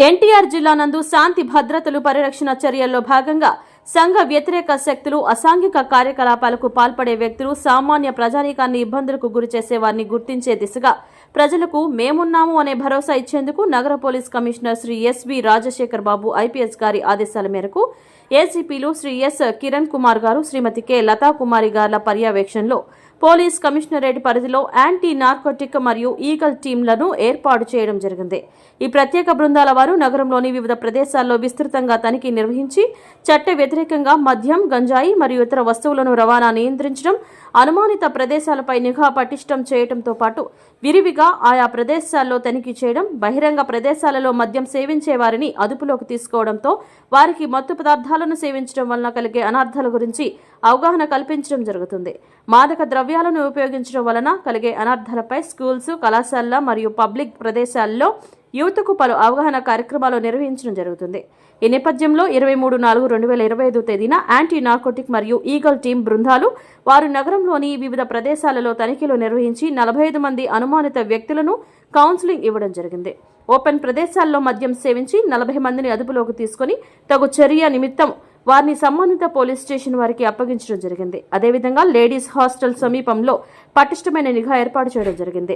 ఎన్టీఆర్ జిల్లా నందు శాంతి భద్రతలు పరిరక్షణ చర్యల్లో భాగంగా సంఘ వ్యతిరేక శక్తులు, అసాంఘిక కార్యకలాపాలకు పాల్పడే వ్యక్తులు, సామాన్య ప్రజానీకాన్ని ఇబ్బందులకు గురిచేసే వారిని గుర్తించే దిశగా ప్రజలకు మేమున్నాము అనే భరోసా ఇచ్చేందుకు నగర police commissioner Shri S V Rajasekhar Babu IPS గారి ఆదేశాల మేరకు ఏసీపీలు శ్రీ ఎస్ కిరణ్ కుమార్ గారు, శ్రీమతి కె లతా కుమారి గార్ల పర్యవేక్షణలో పోలీస్ కమిషనరేట్ పరిధిలో యాంటీ నార్కోటిక్ మరియు ఈగల్ టీంలను ఏర్పాటు చేయడం జరిగింది. ఈ ప్రత్యేక బృందాల వారు నగరంలోని వివిధ ప్రదేశాల్లో విస్తృతంగా తనిఖీ నిర్వహించి చట్ట వ్యతిరేకంగా మద్యం, గంజాయి మరియు ఇతర వస్తువులను రవాణా నియంత్రించడం, అనుమానిత ప్రదేశాలపై నిఘా పటిష్టం చేయడంతో పాటు విరివిగా ఆయా ప్రదేశాల్లో తనిఖీ చేయడం, బహిరంగ ప్రదేశాలలో మద్యం సేవించే వారిని అదుపులోకి తీసుకోవడంతో వారికి మత్తు పదార్థాలను సేవించడం వలన కలిగే అనర్థాల గురించి అవగాహన కల్పించడం జరుగుతుంది. మాదక ద్రవ్యాలను ఉపయోగించడం వలన కలిగే అనర్థాలపై స్కూల్స్, కళాశాలల మరియు పబ్లిక్ ప్రదేశాల్లో యువతకు పలు అవగాహన కార్యక్రమాలు నిర్వహించడం జరుగుతుంది. ఈ నేపథ్యంలో 23/4/2025 తేదీన యాంటీ నార్కోటిక్ మరియు ఈగల్ టీం బృందాలు వారు నగరంలోని వివిధ ప్రదేశాలలో తనిఖీలు నిర్వహించి 45 మంది అనుమానిత వ్యక్తులను కౌన్సిలింగ్ ఇవ్వడం జరిగింది. ఓపెన్ ప్రదేశాల్లో మద్యం సేవించి 40 మందిని అదుపులోకి తీసుకుని తగు చర్య నిమిత్తం వారిని సంబంధిత పోలీస్ స్టేషన్ వారికి అప్పగించడం జరిగింది. అదేవిధంగా లేడీస్ హాస్టల్ సమీపంలో పటిష్టమైన నిఘా ఏర్పాటు చేయడం జరిగింది.